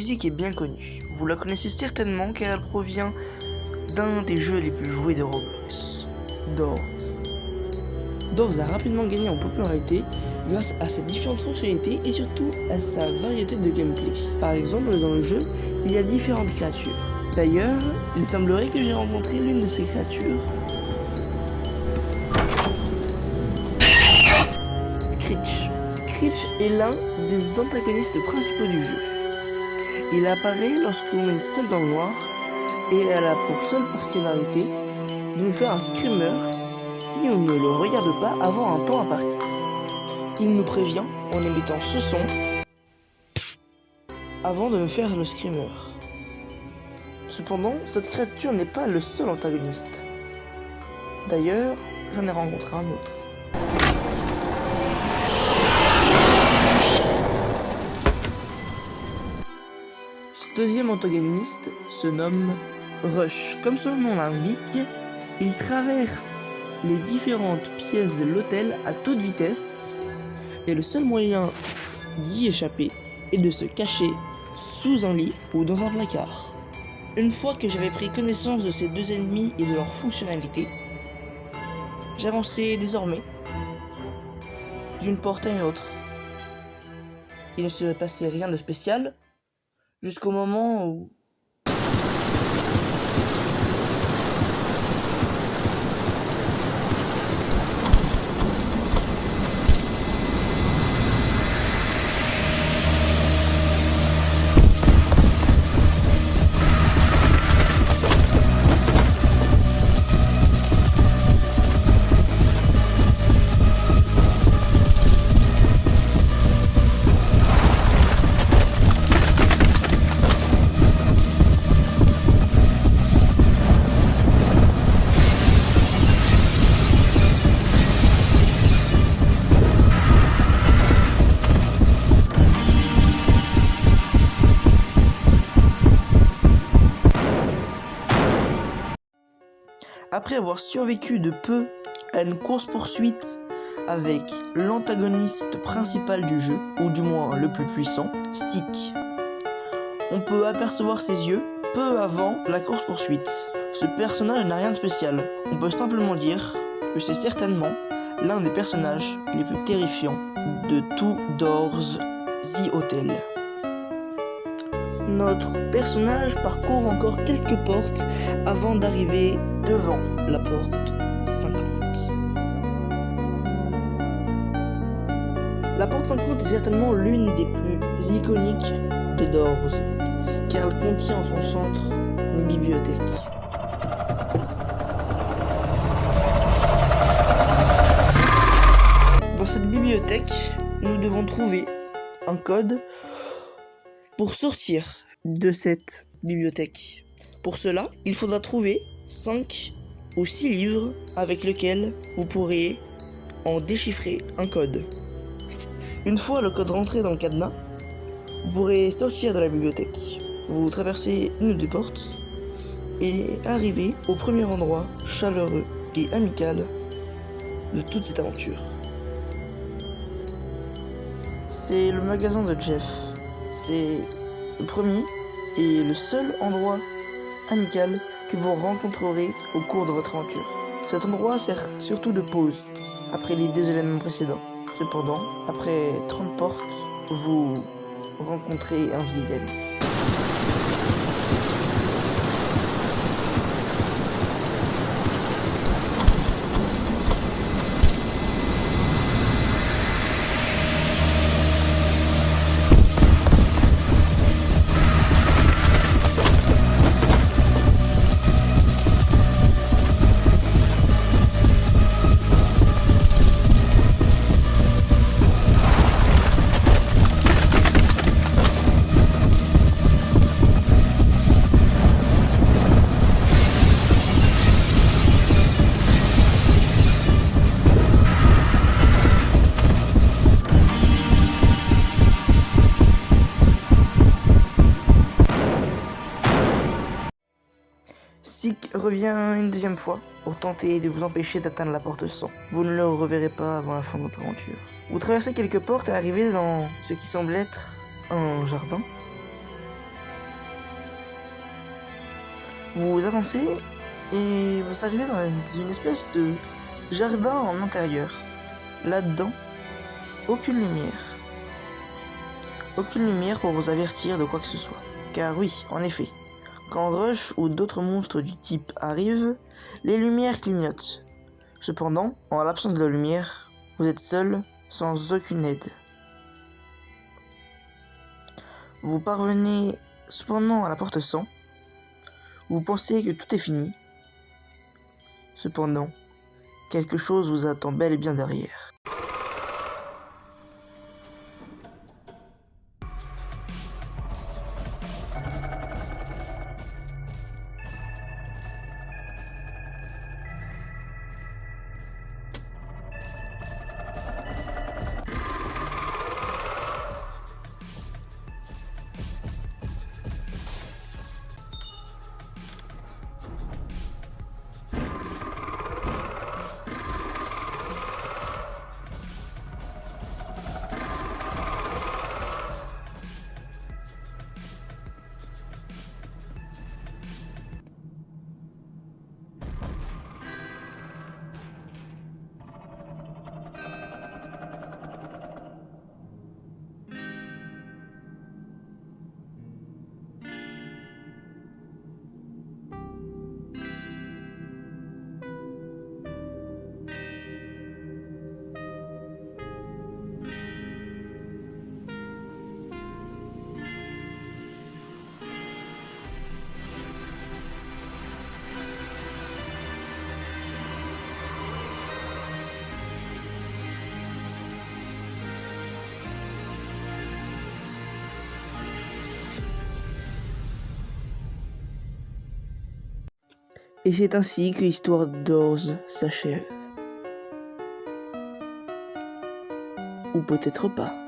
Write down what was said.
musique est bien connue. Vous la connaissez certainement car elle provient d'un des jeux les plus joués de Roblox, Doors. Doors a rapidement gagné en popularité grâce à ses différentes fonctionnalités et surtout à sa variété de gameplay. Par exemple, dans le jeu, il y a différentes créatures. D'ailleurs, il semblerait que j'ai rencontré l'une de ces créatures. Screech. Screech est l'un des antagonistes principaux du jeu. Il apparaît lorsqu'on est seul dans le noir et elle a pour seule particularité de nous faire un screamer si on ne le regarde pas avant un temps imparti. Il nous prévient en émettant ce son avant de nous faire le screamer. Cependant, cette créature n'est pas le seul antagoniste. D'ailleurs, j'en ai rencontré un autre. Ce deuxième antagoniste se nomme Rush. Comme son nom l'indique, il traverse les différentes pièces de l'hôtel à toute vitesse et le seul moyen d'y échapper est de se cacher sous un lit ou dans un placard. Une fois que j'avais pris connaissance de ces deux ennemis et de leurs fonctionnalités, j'avançais désormais d'une porte à une autre. Il ne se passait rien de spécial jusqu'au moment où... Après avoir survécu de peu à une course-poursuite avec l'antagoniste principal du jeu, ou du moins le plus puissant, Sick, on peut apercevoir ses yeux peu avant la course-poursuite. Ce personnage n'a rien de spécial. On peut simplement dire que c'est certainement l'un des personnages les plus terrifiants de tout Doors The Hotel. Notre personnage parcourt encore quelques portes avant d'arriver devant la porte 50. La porte 50 est certainement l'une des plus iconiques de Doors, car elle contient en son centre une bibliothèque. Dans cette bibliothèque, nous devons trouver un code pour sortir de cette bibliothèque. Pour cela, il faudra trouver 5 ou 6 livres avec lesquels vous pourrez en déchiffrer un code. Une fois le code rentré dans le cadenas, vous pourrez sortir de la bibliothèque. Vous traversez une ou deux portes et arriver au premier endroit chaleureux et amical de toute cette aventure. C'est le magasin de Jeff. C'est le premier et le seul endroit amical que vous rencontrerez au cours de votre aventure. Cet endroit sert surtout de pause après les deux événements précédents. Cependant, après 30 portes, vous rencontrez un vieil ami. Sick revient une deuxième fois pour tenter de vous empêcher d'atteindre la porte 100. Vous ne le reverrez pas avant la fin de votre aventure. Vous traversez quelques portes et arrivez dans ce qui semble être un jardin. Vous avancez et vous arrivez dans une espèce de jardin en intérieur. Là-dedans, aucune lumière. Aucune lumière pour vous avertir de quoi que ce soit. Car oui, en effet, quand Rush ou d'autres monstres du type arrivent, les lumières clignotent. Cependant, en l'absence de la lumière, vous êtes seul, sans aucune aide. Vous parvenez cependant à la porte 100. Vous pensez que tout est fini. Cependant, quelque chose vous attend bel et bien derrière. Et c'est ainsi que l'histoire d'Oz s'achève. Ou peut-être pas.